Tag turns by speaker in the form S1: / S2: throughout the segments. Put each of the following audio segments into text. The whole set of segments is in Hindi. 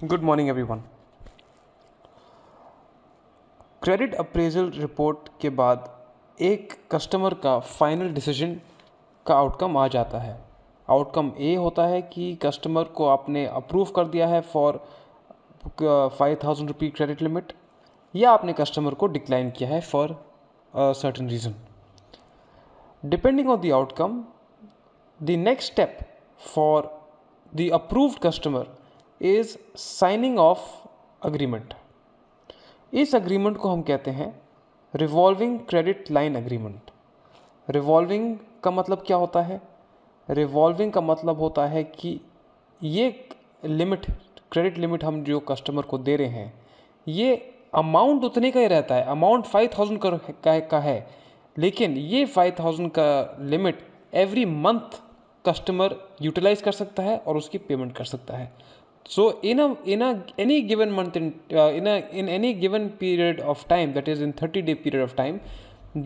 S1: Good morning everyone. Credit appraisal report के बाद एक कस्टमर का फाइनल डिसीजन का आउटकम आ जाता है। आउटकम ए होता है कि कस्टमर को आपने अप्रूव कर दिया है फॉर 5,000 रुपी क्रेडिट लिमिट, या आपने कस्टमर को डिक्लाइन किया है for certain reason. Depending on the outcome, the next step for the approved customer is signing off agreement. इस अग्रीमेंट को हम कहते हैं revolving credit line agreement. Revolving का मतलब क्या होता है? रिवॉल्विंग का मतलब होता है कि ये लिमिट, क्रेडिट लिमिट हम जो कस्टमर को दे रहे हैं, ये अमाउंट उतने का ही रहता है। अमाउंट 5,000 का है, लेकिन ये 5,000 का limit every month customer utilise कर सकता है और उसकी पेमेंट कर सकता है। So in any given month, in any given period of time, that is in 30-day period of time,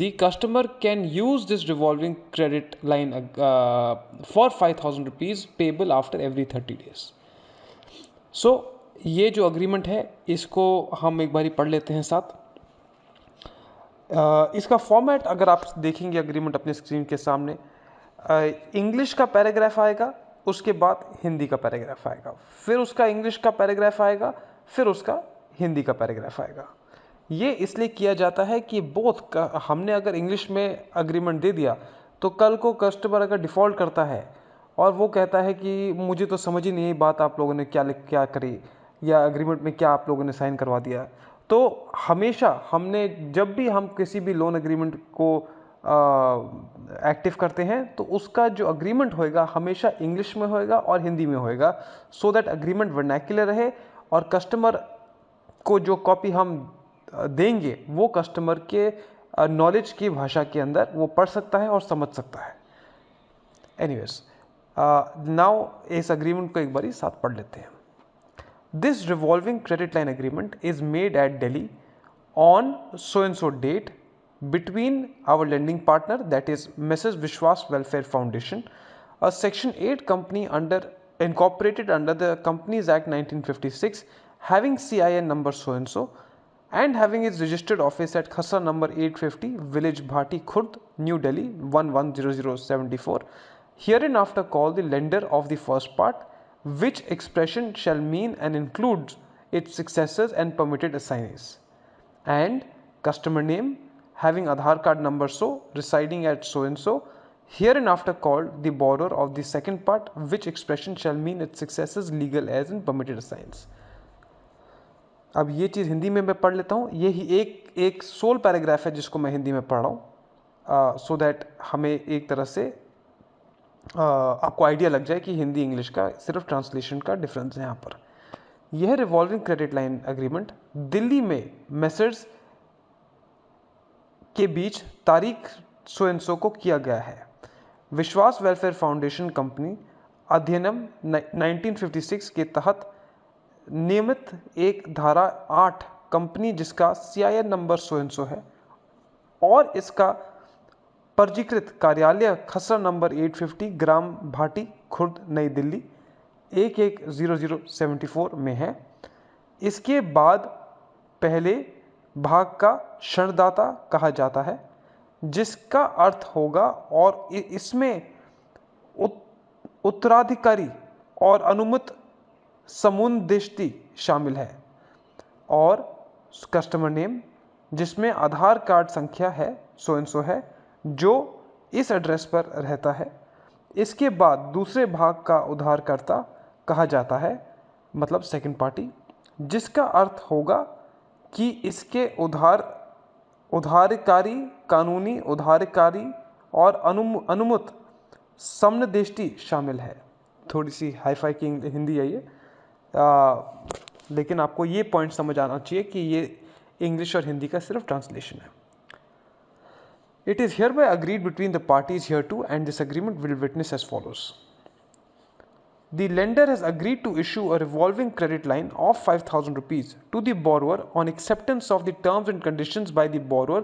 S1: the customer can use this revolving credit line for 5,000 rupees payable after every 30 days. So ये जो अग्रीमेंट है इसको हम एक बारी पढ़ लेते हैं साथ। इसका फॉर्मेट अगर आप देखेंगे अग्रीमेंट अपने स्क्रीन के सामने, इंग्लिश का पैराग्राफ आएगा, उसके बाद हिंदी का पैराग्राफ आएगा, फिर उसका इंग्लिश का पैराग्राफ आएगा, फिर उसका हिंदी का पैराग्राफ आएगा। ये इसलिए किया जाता है कि बोथ का हमने अगर इंग्लिश में अग्रीमेंट दे दिया तो कल को कस्टमर अगर डिफ़ॉल्ट करता है और वो कहता है कि मुझे तो समझ ही नहीं बात आप लोगों ने क्या करी, या अग्रीमेंट में क्या आप लोगों ने साइन करवा दिया, तो हमेशा हमने जब भी हम किसी भी लोन अग्रीमेंट को एक्टिव करते हैं तो उसका जो अग्रीमेंट होएगा हमेशा इंग्लिश में होएगा और हिंदी में होएगा, सो दैट अग्रीमेंट वर्नैक्युलर रहे और कस्टमर को जो कॉपी हम देंगे वो कस्टमर के नॉलेज की भाषा के अंदर वो पढ़ सकता है और समझ सकता है। एनीवेज, नाउ इस अग्रीमेंट को एक बारी साथ पढ़ लेते हैं। This revolving credit line agreement is made at Delhi on so and so date between our lending partner, that is Mrs. Vishwas Welfare Foundation, a Section 8 company incorporated under the Companies Act 1956, having CIN number so and having its registered office at Khasra number 850, Village Bhati Khurd, New Delhi 110074. Hereinafter called the lender of the first part, which expression shall mean and includes its successors and permitted assignees. And customer name having Aadhaar card number so, residing at so and so, hereinafter called the borrower of the second part, which expression shall mean its successors, legal heirs and permitted assigns. अब ये चीज़ हिंदी में मैं पढ़ लेता हूँ। यही एक सोल पैराग्राफ है जिसको मैं हिंदी में पढ़ रहा हूँ, सो दैट हमें एक तरह से आपको आइडिया लग जाए कि हिंदी इंग्लिश का सिर्फ ट्रांसलेशन का डिफरेंस है यहाँ पर। यह revolving credit line agreement Delhi में मेसर्स के बीच तारीख सो एंड सो को किया गया है। विश्वास वेलफेयर फाउंडेशन कंपनी अधिनियम 1956 के तहत नियमित एक धारा 8 कंपनी जिसका CIN number so and so है और इसका पंजीकृत कार्यालय खसरा नंबर 850, ग्राम भाटी खुर्द, नई दिल्ली 110074 में है। इसके बाद पहले भाग का ऋणदाता कहा जाता है, जिसका अर्थ होगा और इसमें उत्तराधिकारी और अनुमत समुद्देश्य शामिल है, और कस्टमर नेम जिसमें आधार कार्ड संख्या है सो एंड सो है जो इस एड्रेस पर रहता है। इसके बाद दूसरे भाग का उधारकर्ता कहा जाता है, मतलब सेकंड पार्टी, जिसका अर्थ होगा कि इसके उधारकारी, कानूनी उधारकारी और अनुमत समनदेष्टि शामिल है। थोड़ी सी हाईफाई की हिंदी है ये, लेकिन आपको ये पॉइंट समझ आना चाहिए कि ये इंग्लिश और हिंदी का सिर्फ ट्रांसलेशन है। It is hereby agreed between the parties hereto, and this agreement will witness as follows. The lender has agreed to issue a revolving credit line of 5,000 rupees to the borrower on acceptance of the terms and conditions by the borrower,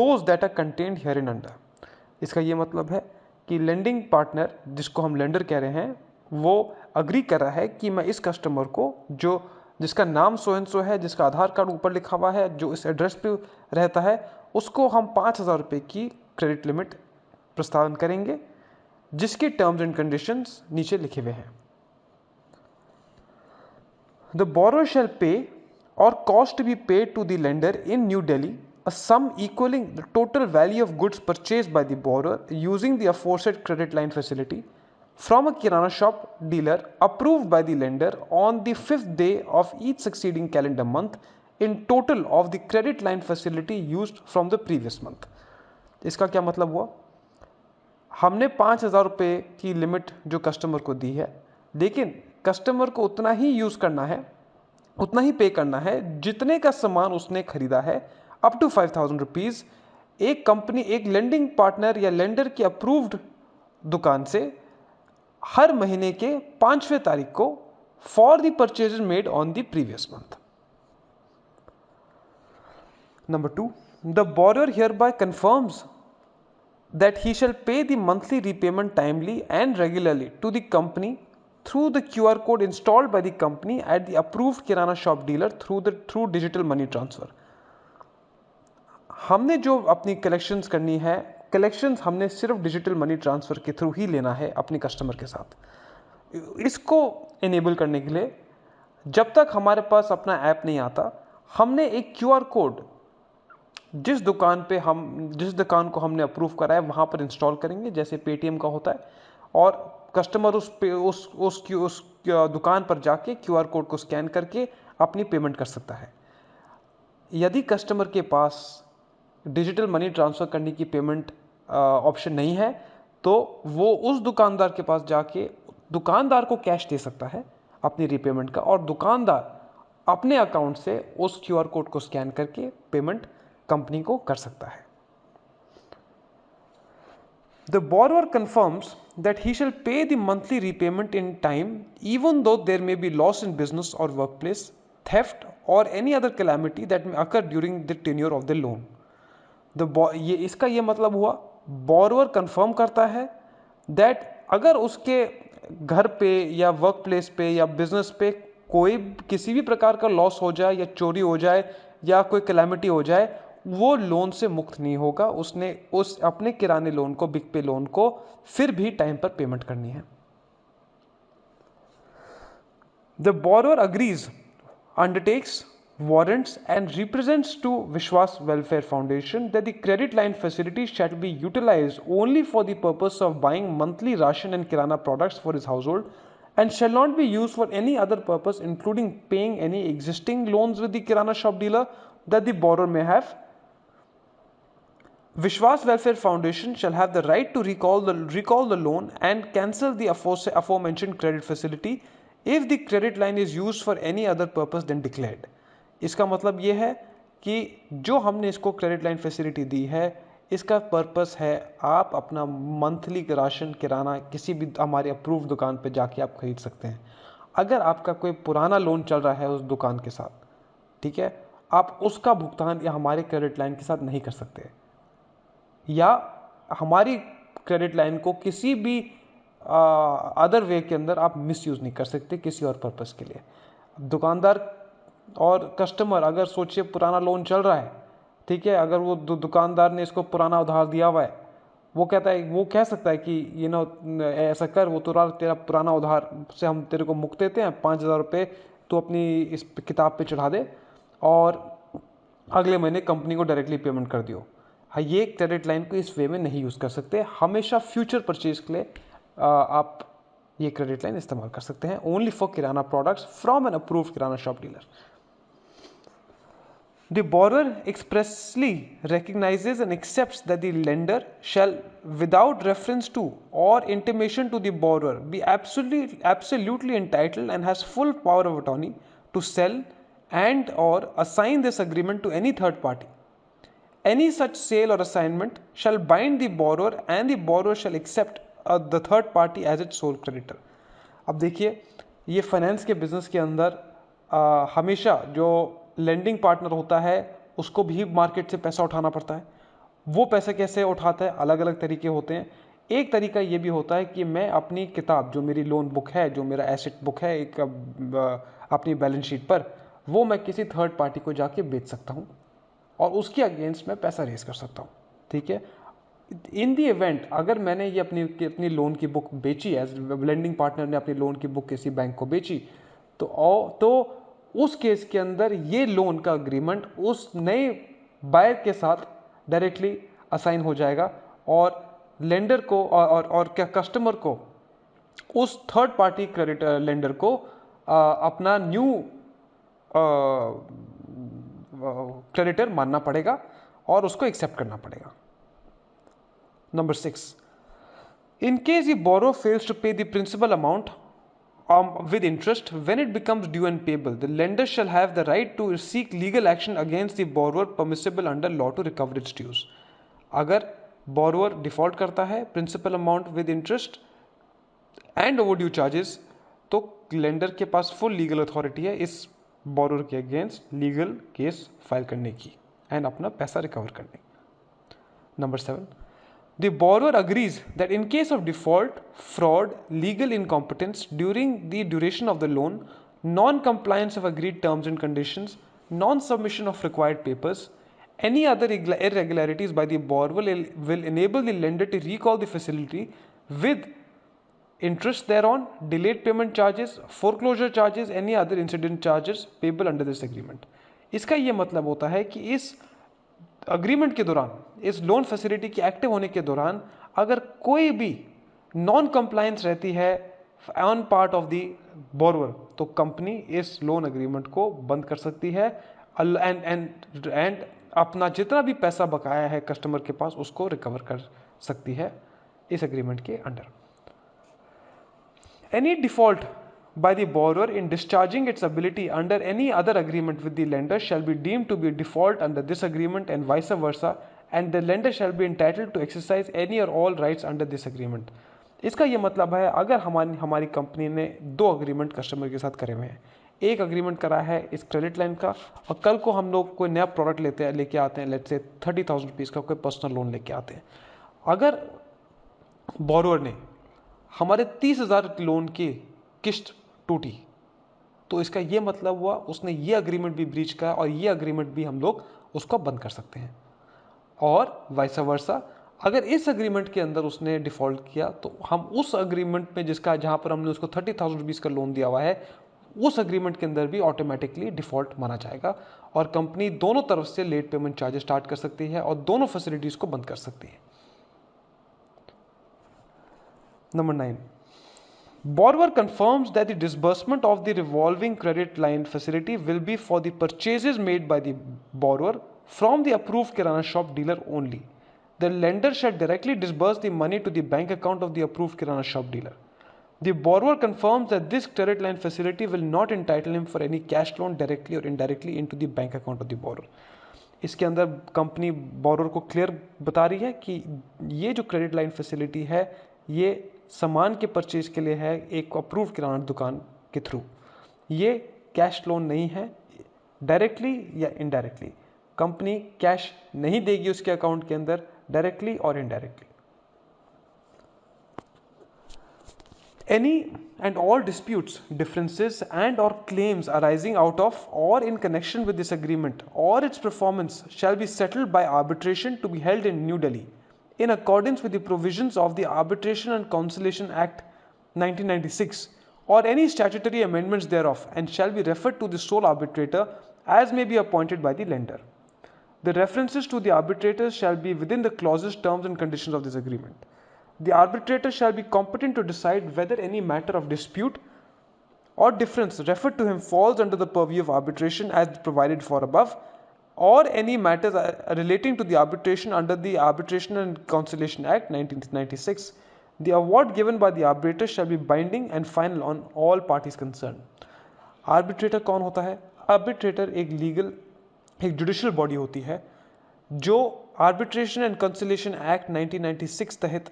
S1: those that are contained herein under. इसका ये मतलब है कि लेंडिंग पार्टनर, जिसको हम लेंडर कह रहे हैं, वो अग्री कर रहा है कि मैं इस कस्टमर को, जो जिसका नाम सो एंड सो है, जिसका आधार कार्ड ऊपर लिखा हुआ है, जो इस एड्रेस पे रहता है, उसको हम 5,000 रुपये की क्रेडिट लिमिट प्रस्तावन करेंगे, जिसके टर्म्स एंड कंडीशंस नीचे लिखे हुए हैं। The borrower shall pay or cost to be paid to the lender in New Delhi a sum equaling the total value of goods purchased by the borrower using the aforesaid credit line facility from a kirana shop dealer approved by the lender on the 5th day of each succeeding calendar month in total of the credit line facility used from the previous month। इसका क्या मतलब हुआ? हमने 5,000 रुपये की लिमिट जो कस्टमर को दी है, लेकिन कस्टमर को उतना ही यूज़ करना है, उतना ही पे करना है जितने का सामान उसने खरीदा है, अप टू 5,000 रुपीज़। एक कंपनी, एक लेंडिंग पार्टनर या लेंडर की अप्रूव्ड दुकान से हर महीने के 5वें तारीख को for the purchase made on the previous month. Number 2, the borrower hereby confirms that he shall pay the monthly repayment timely and regularly to the company through the QR code installed by the company at the approved kirana shop dealer through digital money transfer। हमने जो अपनी कलेक्शंस करनी है, कलेक्शंस हमने सिर्फ डिजिटल मनी ट्रांसफ़र के थ्रू ही लेना है अपने कस्टमर के साथ। इसको इनेबल करने के लिए जब तक हमारे पास अपना ऐप नहीं आता, हमने एक QR कोड जिस दुकान को हमने अप्रूव करा है वहाँ पर इंस्टॉल करेंगे, जैसे पेटीएम का होता है, और कस्टमर उस दुकान पर जाके QR कोड को स्कैन करके अपनी पेमेंट कर सकता है। यदि कस्टमर के पास डिजिटल मनी ट्रांसफ़र करने की पेमेंट ऑप्शन नहीं है, तो वो उस दुकानदार के पास जाके दुकानदार को कैश दे सकता है अपनी रीपेमेंट का, और दुकानदार अपने अकाउंट से उस QR कोड को स्कैन करके पेमेंट कंपनी को कर सकता है। The borrower confirms that he shall pay the monthly repayment in time even though there may be loss in business or workplace, theft or any other calamity that may occur during the tenure of the loan। इसका ये मतलब हुआ, borrower confirm करता है that अगर उसके घर पे या वर्क प्लेस पे या बिजनेस पे कोई किसी भी प्रकार का लॉस हो जाए या चोरी हो जाए या कोई कैलामिटी हो जाए, वो लोन से मुक्त नहीं होगा। उसने उस अपने किराने लोन को, बिग पे लोन को फिर भी टाइम पर पेमेंट करनी है। The borrower agrees, undertakes, warrants and represents to Vishwas Welfare Foundation that the credit line facility shall be utilized only for the purpose of buying monthly ration and kirana products for his household and shall not be used for any other purpose including paying any existing loans with the kirana shop dealer that the borrower may have। Vishwas Welfare Foundation shall have the right to recall the loan and cancel the aforementioned credit facility if the credit line is used for any other purpose than declared। इसका मतलब ये है कि जो हमने इसको क्रेडिट लाइन फैसिलिटी दी है, इसका पर्पस है आप अपना मंथली राशन किराना किसी भी हमारे अप्रूव्ड दुकान पे जाके आप खरीद सकते हैं। अगर आपका कोई पुराना लोन चल रहा है उस दुकान के साथ, ठीक है, आप उसका भुगतान या हमारे क्रेडिट लाइन के साथ नहीं कर सकते, या हमारी क्रेडिट लाइन को किसी भी अदर वे के अंदर आप मिसयूज़ नहीं कर सकते किसी और पर्पस के लिए। दुकानदार और कस्टमर अगर सोचिए पुराना लोन चल रहा है, ठीक है, अगर वो दुकानदार ने इसको पुराना उधार दिया हुआ है, वो कहता है, वो कह सकता है कि ऐसा कर, वो तेरा पुराना उधार से हम तेरे को मुक्त देते हैं, 5,000 रुपये तो अपनी इस किताब पे चढ़ा दे और अगले महीने कंपनी को डायरेक्टली पेमेंट कर दियो। हाँ, ये क्रेडिट लाइन को इस वे में नहीं यूज़ कर सकते। हमेशा फ्यूचर परचेज के लिए आप ये क्रेडिट लाइन इस्तेमाल कर सकते हैं, only for kirana products from an approved kirana shop dealer. The borrower expressly recognizes and accepts that the lender shall, without reference to or intimation to the borrower, be absolutely entitled and has full power of attorney to sell and or assign this agreement to any third party। Any such sale or assignment shall bind the borrower and the borrower shall accept the third party as its sole creditor। अब देखिए, ये फाइनेंस के बिजनेस के अंदर हमेशा जो लेंडिंग पार्टनर होता है उसको भी मार्केट से पैसा उठाना पड़ता है। वो पैसा कैसे उठाता है, अलग अलग तरीके होते हैं। एक तरीका ये भी होता है कि मैं अपनी किताब, जो मेरी लोन बुक है, जो मेरा एसेट बुक है एक अपनी बैलेंस शीट पर, वो मैं किसी थर्ड पार्टी को जाके बेच सकता हूँ और उसके अगेंस्ट मैं पैसा रेज कर सकता हूँ। ठीक है, इन दी इवेंट अगर मैंने ये अपनी लोन की बुक बेची, एज लेंडिंग पार्टनर ने अपनी लोन की बुक किसी बैंक को बेची, तो उस केस के अंदर ये लोन का अग्रीमेंट उस नए बायर के साथ डायरेक्टली असाइन हो जाएगा और लेंडर को और क्या कस्टमर को उस थर्ड पार्टी क्रेडिट लेंडर को अपना न्यू क्रेडिटर मानना पड़ेगा और उसको एक्सेप्ट करना पड़ेगा। Number 6. In case the borrower fails to pay the principal amount with interest when it becomes due and payable, the lender shall have the right to seek legal action against the borrower permissible under law to recover its dues. अगर borrower default करता है principal amount with interest and overdue charges, तो lender के पास full legal authority है इस borrower के against legal case file करने की and अपना पैसा recover करने की. Number 7. The borrower agrees that in case of default, fraud, legal incompetence during the duration of the loan, non-compliance of agreed terms and conditions, non-submission of required papers, any other irregularities by the borrower will enable the lender to recall the facility with interest thereon, delayed payment charges, foreclosure charges, any other incident charges payable under this agreement. इसका ये मतलब होता है कि इस अग्रीमेंट के दौरान, इस लोन फैसिलिटी के एक्टिव होने के दौरान अगर कोई भी नॉन कंप्लायंस रहती है on part of the borrower, तो कंपनी इस लोन अग्रीमेंट को बंद कर सकती है एंड अपना जितना भी पैसा बकाया है कस्टमर के पास उसको रिकवर कर सकती है इस अग्रीमेंट के under. Any default by the borrower in discharging its ability under any other agreement with the lender shall be deemed to be default under this agreement and vice versa, and the lender shall be entitled to exercise any or all rights under this agreement. इसका ये मतलब है अगर हमारी कंपनी ने 2 अग्रीमेंट कस्टमर के साथ करे हुए हैं, एक अग्रीमेंट करा है इस क्रेडिट लाइन का और कल को हम लोग कोई नया प्रोडक्ट लेके आते हैं, लेट्स से 30,000 रुपीज़ का कोई पर्सनल लोन लेके आते हैं, अगर बोरोवर ने हमारे 30,000 लोन की किस्त टूटी तो इसका ये मतलब हुआ उसने ये अग्रीमेंट भी ब्रीच किया और ये अग्रीमेंट भी हम लोग उसको बंद कर सकते हैं. और वाइस वर्सा अगर इस अग्रीमेंट के अंदर उसने डिफॉल्ट किया तो हम उस अग्रीमेंट में जहां पर हमने उसको 30,000 रुपीज़ का लोन दिया हुआ है उस अग्रीमेंट के अंदर भी ऑटोमेटिकली डिफॉल्ट माना जाएगा और कंपनी दोनों तरफ से लेट पेमेंट चार्जेस स्टार्ट कर सकती है और दोनों फैसिलिटीज़ को बंद कर सकती है. Number 9. Borrower confirms that the disbursement of the revolving credit line facility will be for the purchases made by the borrower from the approved Kirana shop dealer only. The lender shall directly disburse the money to the bank account of the approved Kirana shop dealer. The borrower confirms that this credit line facility will not entitle him for any cash loan directly or indirectly into the bank account of the borrower. इसके अंदर कंपनी बोरोवर को क्लियर बता रही है कि ये जो क्रेडिट लाइन फैसिलिटी है ये सामान के परचेज के लिए है एक अप्रूव किराना दुकान के थ्रू, ये कैश लोन नहीं है. डायरेक्टली या इनडायरेक्टली कंपनी कैश नहीं देगी उसके अकाउंट के अंदर, डायरेक्टली और indirectly. Any and all disputes, differences and or claims arising out of or in connection with this agreement or its performance shall be settled by arbitration to be held in New Delhi in accordance with the provisions of the Arbitration and Conciliation Act 1996 or any statutory amendments thereof and shall be referred to the sole arbitrator as may be appointed by the lender. The references to the arbitrators shall be within the clauses, terms and conditions of this agreement. The arbitrator shall be competent to decide whether any matter of dispute or difference referred to him falls under the purview of arbitration as provided for above, or any matters relating to the arbitration under the Arbitration and Conciliation Act 1996. The award given by the arbitrator shall be binding and final on all parties concerned. Arbitrator कौन होता है? आर्बिट्रेटर एक जुडिशियल बॉडी होती है जो आर्बिट्रेशन एंड कंसिलेशन एक्ट 1996 तहत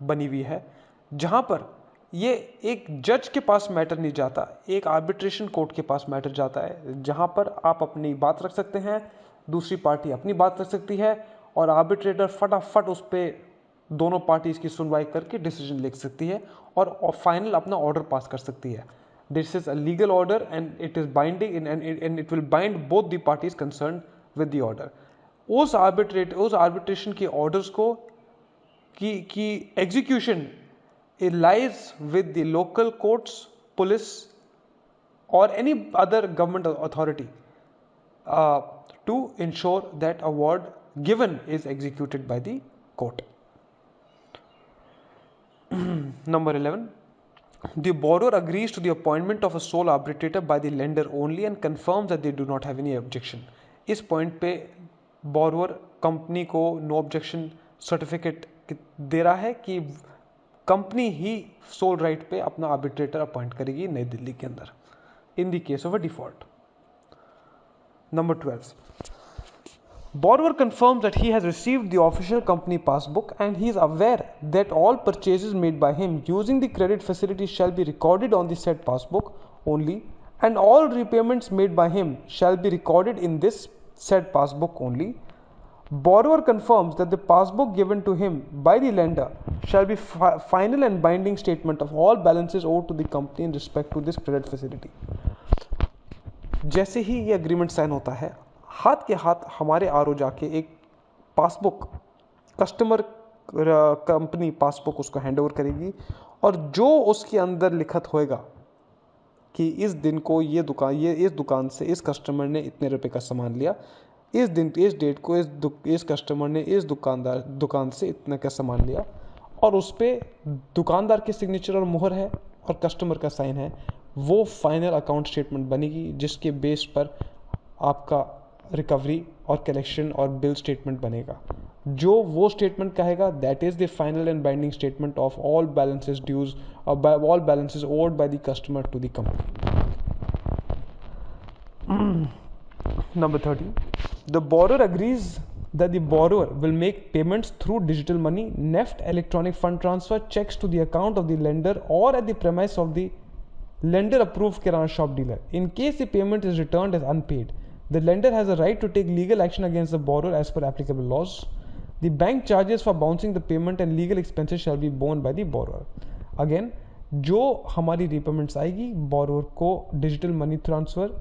S1: बनी हुई है, जहां पर ये एक जज के पास मैटर नहीं जाता, एक आर्बिट्रेशन कोर्ट के पास मैटर जाता है, जहां पर आप अपनी बात रख सकते हैं, दूसरी पार्टी अपनी बात रख सकती है और आर्बिट्रेटर फटाफट उस पर दोनों पार्टीज की सुनवाई करके डिसीजन लिख सकती है और फाइनल अपना ऑर्डर पास कर सकती है. This is a legal order and it is binding and it will bind both the parties concern with the order. उस आर्बिट्रेशन के ऑर्डर्स को की execution it lies with the local courts, police, or any other government authority to ensure that award given is executed by the court. Number 11. The borrower agrees to the appointment of a sole arbitrator by the lender only and confirms that they do not have any objection. इस पॉइंट पे borrower कंपनी को नो ऑब्जेक्शन सर्टिफिकेट दे रहा है कि कंपनी ही सोल राइट पे अपना आर्बिट्रेटर अपॉइंट करेगी नई दिल्ली के अंदर in the case of a default. Number 12. Borrower confirms that he has received the official company passbook and he is aware that all purchases made by him using the credit facility shall be recorded on the said passbook only and all repayments made by him shall be recorded in this said passbook only. Borrower confirms that the passbook given to him by the lender shall be final and binding statement of all balances owed to the company in respect to this credit facility. जैसे ही ये अग्रीमेंट साइन होता है, हाथ के हाथ हमारे आर जाके एक पासबुक कस्टमर कंपनी पासबुक उसको हैंड ओवर करेगी और जो उसके अंदर लिखत होएगा कि इस दिन को ये इस दुकान से इस कस्टमर ने इतने रुपए का सामान लिया, इस दिन इस डेट को इस कस्टमर ने इस दुकान से इतना का सामान लिया और उस पर दुकानदार की सिग्नेचर और मुहर है और कस्टमर का साइन है, वो फाइनल अकाउंट स्टेटमेंट बनेगी जिसके बेस पर आपका रिकवरी और कलेक्शन और बिल स्टेटमेंट बनेगा. जो वो स्टेटमेंट कहेगा that is the final and binding statement of all balances dues all balances owed by the customer to the company. Number 13. The borrower agrees that the borrower will make payments through digital money, NEFT, electronic fund transfer, checks to the account of the lender or at the premise of the lender approved kirana shop dealer. In case the payment is returned as unpaid, the lender has a right to take legal action against the borrower as per applicable laws. The bank charges for bouncing the payment and legal expenses shall be borne by the borrower. Again, जो हमारी repayments आएगी borrower को digital money transfer,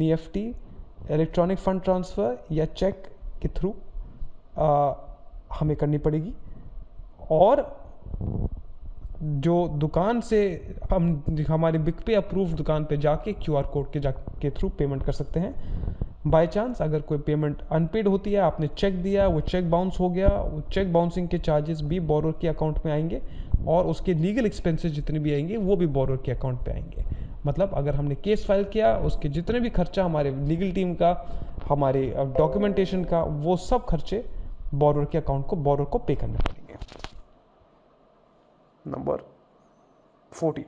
S1: NEFT, electronic fund transfer या चेक के थ्रू हमें करनी पड़ेगी और जो दुकान से हम हमारे बिक पे अप्रूव दुकान पे जाके QR कोड के थ्रू पेमेंट कर सकते हैं. बाय चांस अगर कोई पेमेंट अनपेड होती है, आपने चेक दिया, वो चेक बाउंस हो गया, वो चेक बाउंसिंग के चार्जेस भी बोरोर के अकाउंट में आएंगे और उसके लीगल एक्सपेंसेस जितने भी आएंगे वो भी बोरोर के अकाउंट पे आएंगे. मतलब अगर हमने केस फाइल किया, उसके जितने भी खर्चा हमारे लीगल टीम का, हमारे डॉक्यूमेंटेशन का, वो सब खर्चे बोरोर के अकाउंट को बोरोर को पे करने पड़ेंगे. Number 14.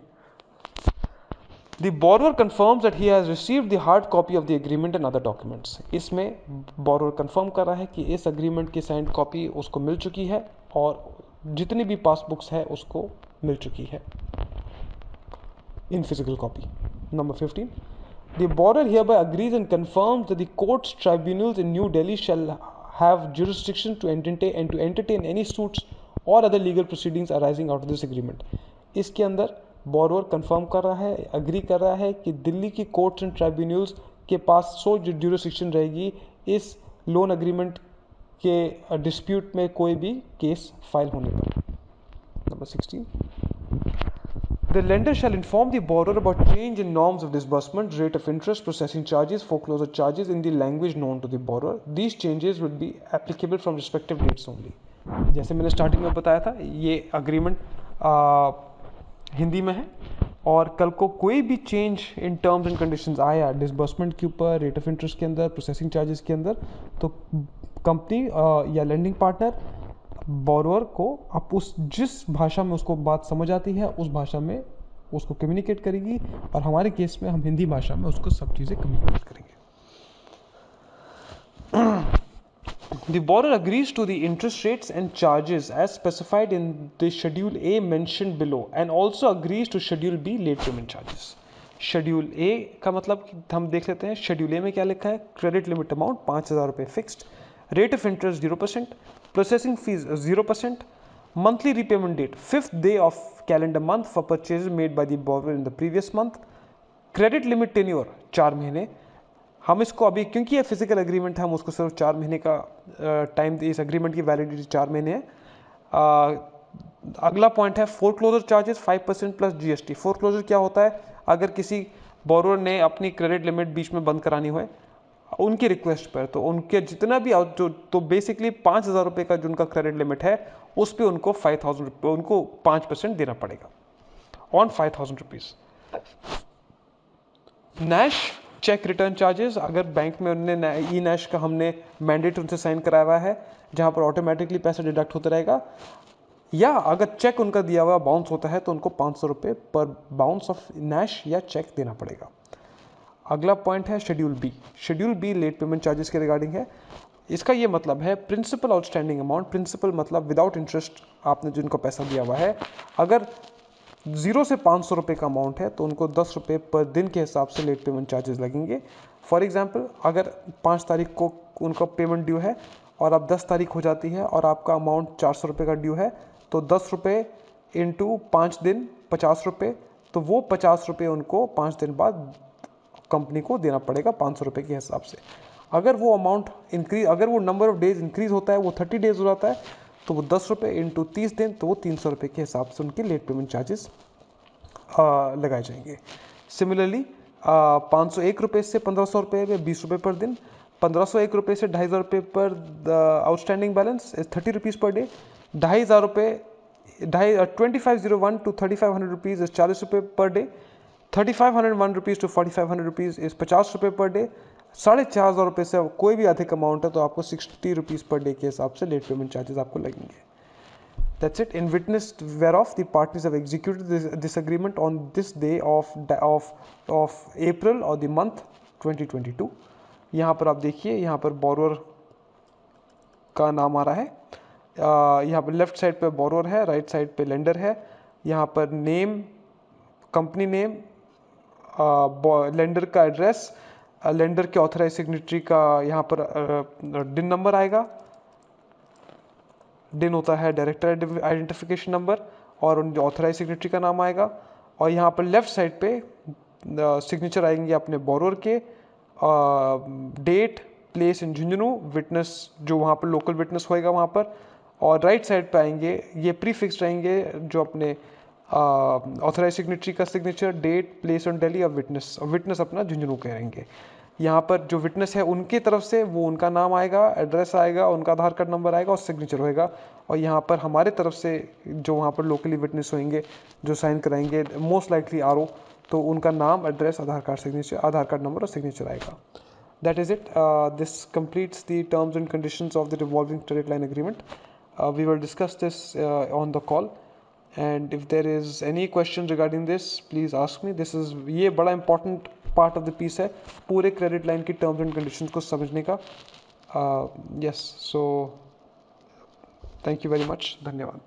S1: The borrower confirms that he has received the hard copy of the agreement and other documents. इसमें borrower confirm कर रहा है कि इस agreement की signed copy उसको मिल चुकी है और जितनी भी पासबुक्स है उसको मिल चुकी है in physical copy. Number 15. The borrower hereby agrees and confirms that the courts, tribunals in New Delhi shall have jurisdiction to entertain any suits or other legal proceedings arising out of this agreement. इसके अंदर borrower confirm कर रहा है, agree कर रहा है कि दिल्ली की courts and tribunals के पास सो jurisdiction रहेगी इस loan agreement के dispute में कोई भी केस फाइल होने पर. Number 16. The lender shall inform the borrower about change in norms of disbursement, rate of interest, processing charges, foreclosure charges in the language known to the borrower. These changes would be applicable from respective dates only. जैसे मैंने स्टार्टिंग में बताया था, ये अग्रीमेंट हिंदी में है और कल को कोई भी change in terms and conditions आया डिसबर्समेंट के ऊपर, रेट ऑफ इंटरेस्ट के अंदर, प्रोसेसिंग चार्जेस के अंदर, तो कंपनी या लेंडिंग पार्टनर बोरोअर को आप उस जिस भाषा में उसको बात समझ आती है उस भाषा में उसको कम्युनिकेट करेगी और हमारे केस में हम हिंदी भाषा में उसको सब चीज़ें कम्युनिकेट करेंगे. The borrower agrees to the interest rates and charges as specified in the Schedule A mentioned below and also agrees to Schedule B late payment charges. Schedule A का मतलब हम देख लेते हैं. Schedule A में क्या लिखा है? क्रेडिट लिमिट अमाउंट 5,000 रुपये fixed, rate of interest 0%, processing fee 0%, monthly repayment date 5th day of calendar month for purchases made by the borrower in the previous month. Credit limit tenure 4 महीने। हम इसको अभी क्योंकि ये फिजिकल एग्रीमेंट है हम उसको सिर्फ 4 महीने का टाइम, इस एग्रीमेंट की वैलिडिटी 4 महीने है। अगला पॉइंट है foreclosure charges 5% plus GST. Foreclosure क्या होता है? अगर किसी बोरोअर ने अपनी क्रेडिट लिमिट बीच में बंद करानी हो उनकी रिक्वेस्ट पर, तो उनके जितना भी जो तो बेसिकली 5,000 रुपये का जो उनका क्रेडिट लिमिट है उस पर उनको 5,000 रुपये, उनको 5% देना पड़ेगा on 5,000 rupees. Nash check return charges, अगर बैंक में उनने ई नैश का हमने मैंडेट उनसे साइन कराया हुआ है जहां पर ऑटोमेटिकली पैसा डिडक्ट होता रहेगा, या अगर चेक उनका दिया हुआ बाउंस होता है तो उनको 500 रुपये पर बाउंस ऑफ नैश या चेक देना पड़ेगा। अगला पॉइंट है schedule B. Schedule B late payment charges के रिगार्डिंग है। इसका ये मतलब है प्रिंसिपल आउटस्टैंडिंग अमाउंट, प्रिंसिपल मतलब विदाउट इंटरेस्ट आपने जिनको पैसा दिया हुआ है, अगर 0 से 500 रुपये का अमाउंट है तो उनको 10 रुपये पर दिन के हिसाब से लेट पेमेंट चार्जेस लगेंगे। फॉर एग्जांपल अगर 5 तारीख को उनका पेमेंट ड्यू है और अब 10 तारीख हो जाती है और आपका अमाउंट 400 रुपये का ड्यू है, तो 10 रुपये इंटू 5 दिन 50 रुपये, तो वो 50 रुपये उनको 5 दिन बाद कंपनी को देना पड़ेगा 500 रुपये के हिसाब से। अगर वो अमाउंट इंक्रीज, अगर वो नंबर ऑफ डेज इंक्रीज होता है, वो 30 डेज हो जाता है, तो वो 10 रुपये इंटू 30 दिन, तो वो 300 रुपये के हिसाब से उनके लेट पेमेंट चार्जेस लगाए जाएंगे। सिमिलरली 501 रुपये से 1500 रुपये में 20 रुपये पर दिन, 1501 रुपये से 2,500 रुपये पर outstanding balance is 30 rupees per day, 2,500 रुपये 2501 टू 3,500 रुपीज़ इज 40 रुपये per day, 3,501 rupees to 4,500 rupees is 50 रुपये पर डे, 4,500 रुपये से कोई भी अधिक अमाउंट है तो आपको 60 रुपीज़ पर डे के हिसाब से लेट पेमेंट चार्जेस आपको लगेंगे। That's it. In witness whereof the parties have executed this agreement on this day of April or the month 2022. यहाँ पर आप देखिए, यहाँ पर बोरोअर का नाम आ रहा है, यहाँ पर लेफ्ट साइड पे बोरोअर है, राइट साइड पे लेंडर है, यहाँ पर नेम, कंपनी नेम, लेंडर का एड्रेस, लेंडर के ऑथराइज सिग्नेटरी का यहाँ पर डिन नंबर आएगा, डिन होता है डायरेक्टर आइडेंटिफिकेशन नंबर, और उन ऑथराइज सिग्नेटरी का नाम आएगा, और यहाँ पर लेफ्ट साइड पे सिग्नेचर आएंगे अपने बोरोअर के, date, place in Jhunjhunu, witness जो वहाँ पर लोकल विटनेस होएगा वहाँ पर, और राइट साइड पे आएंगे ये प्रीफिक्स रहेंगे जो अपने ऑथराइज सिग्नेटरी का signature, date, place on Delhi, और विटनेस अपना झुंझुनू के रहेंगे। यहाँ पर जो विटनेस है उनकी तरफ से वो उनका नाम आएगा, एड्रेस आएगा, उनका आधार कार्ड नंबर आएगा और सिग्नेचर होएगा, और यहाँ पर हमारे तरफ से जो वहाँ पर लोकली विटनेस होंगे जो साइन कराएंगे, मोस्ट लाइकली आरओ, तो उनका नाम, एड्रेस, आधार कार्ड सिग्नेचर, आधार कार्ड नंबर और सिग्नेचर आएगा। That is it. This completes the terms and conditions of the revolving credit line agreement. We will discuss this on the call, and if there is any question regarding this, please ask me. This is ये बड़ा important part of the piece है पूरे क्रेडिट लाइन की टर्म्स एंड कंडीशंस को समझने का। Yes, so thank you very much, धन्यवाद।